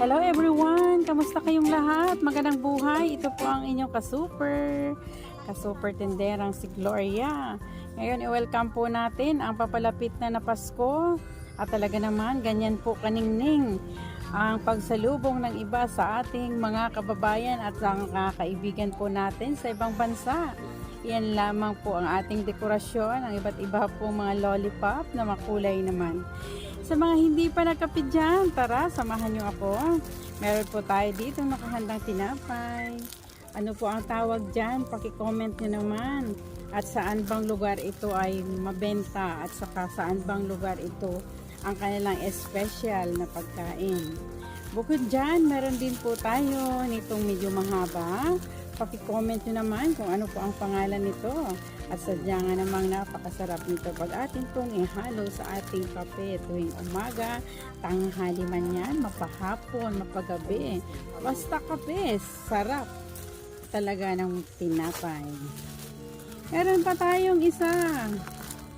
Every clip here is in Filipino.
Hello everyone! Kamusta kayong lahat? Magandang buhay! Ito po ang inyong ka-super tenderang si Gloria. Ngayon, i-welcome po natin ang papalapit na Pasko. At talaga naman, ganyan po kaningning ang pagsalubong ng iba sa ating mga kababayan at ang kaibigan po natin sa ibang bansa. Yan lamang po ang ating dekorasyon, ang iba't iba po mga lollipop na makulay naman. Sa mga hindi pa nakapit dyan, tara, samahan nyo ako. Meron po tayo dito nakahandang tinapay. Ano po ang tawag dyan? Paki-comment nyo naman. At saan bang lugar ito ay mabenta at saka saan bang lugar ito ang kanilang special na pagkain. Bukod dyan, meron din po tayo nitong medyo mahaba. Paki-comment nyo naman kung ano po ang pangalan nito. At sadya nga namang napakasarap nito pag atin pong ihalo sa ating kape tuwing umaga, tanghali man yan, mapahapon, mapagabi. Basta kape, sarap talaga ng tinapay. Meron pa tayong isa.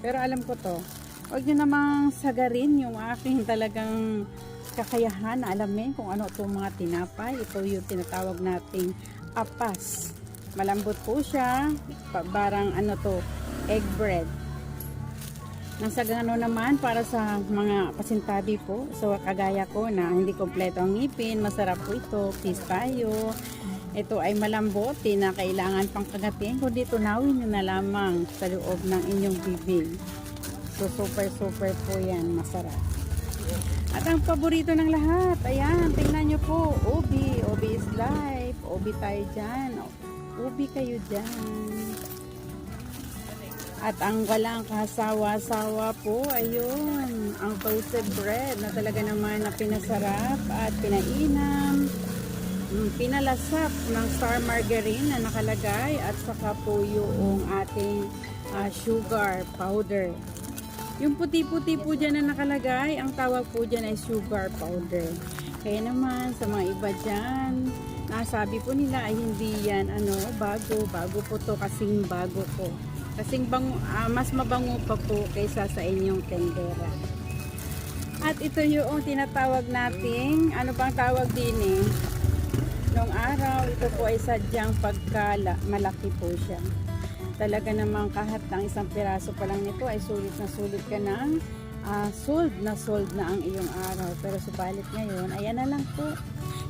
Pero alam ko to, huwag nyo namang sagarin yung aking talagang kakayahan na alamin kung ano itong mga tinapay. Ito yung tinatawag nating apas. Malambot po siya, parang ano to, egg bread. Nasa gano naman para sa mga pasintabi po, so kagaya ko na hindi kompleto ang ngipin, masarap po ito, pistayo. Ito ay malambot, na kailangan pang kagatin, kundi tunawin nyo na lamang sa loob ng inyong bibig. So super po yan, masarap. At ang paborito ng lahat, ayan, tingnan nyo po, ubi is life, ubi tayo dyan. Ubi kayo dyan. At ang walang kasawa-sawa po, ayun, ang toasted bread na talaga naman na pinasarap at pinainam, pinalasap ng star margarine na nakalagay at saka po yung ating sugar powder. Yung puti-puti po dyan na nakalagay, ang tawag po dyan ay sugar powder. Kaya naman sa mga iba dyan, sabi po nila ay hindi yan bago po to, kasing bago ko. Kasing mas mabango pa po kaysa sa inyong tendera. At ito yung tinatawag nating, ano bang tawag din nung araw, ito po ay sadyang malaki po siya. Talaga namang kahit ng isang piraso pa lang nito ay sulit ka ng sold na ang iyong araw. Pero subalit ngayon, ayan na lang po.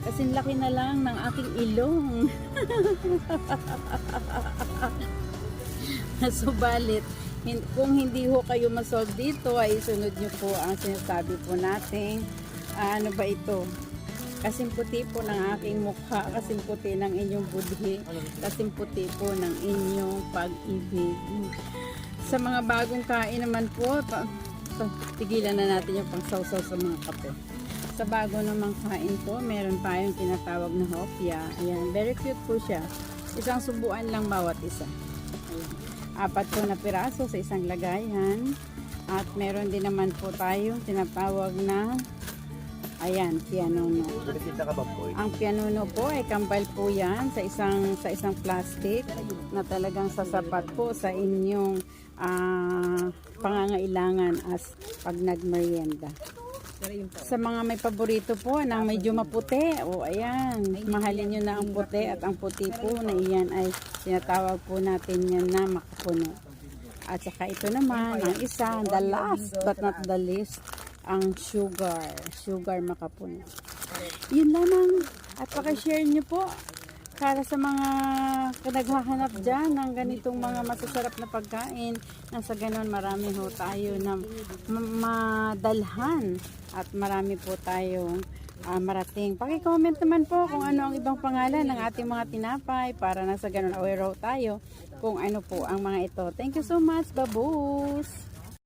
Kasing laki na lang ng aking ilong. Subalit, kung hindi ho kayo masolve dito, ay isunod nyo po ang sinasabi po natin. Ano ba ito? Kasing puti po ng aking mukha, kasing puti ng inyong budhi, kasing puti po ng inyong pag-ibig. Sa mga bagong kain naman po, tigilan na natin yung pangsawsaw sa mga kape. Sa bago namang kain po, meron tayong tinatawag na hopya. Ayan, very cute po siya. Isang subuan lang bawat isa. Ayan. 4 po na piraso sa isang lagayan. At meron din naman po tayong tinatawag na ayan, pianono. Ang pianono po ay kambal po yan sa isang plastic na talagang sasapat po sa inyong pangangailangan as pag nagmerienda. Sa mga may paborito po na medyo maputi, ayan, mahalin nyo na ang puti at ang puti po na iyan ay tinatawag po natin yan na makapuno. At saka ito naman, ang isa, the last but not the least, ang sugar makapuno. Yun lamang. At pakishare nyo po para sa mga naghahanap dyan ng ganitong mga masasarap na pagkain. Nang sa ganon marami ho tayo na madalhan at marami po tayong marating. Paki-comment naman po kung ano ang ibang pangalan ng ating mga tinapay para nasa ganon aware tayo kung ano po ang mga ito. Thank you so much, babus!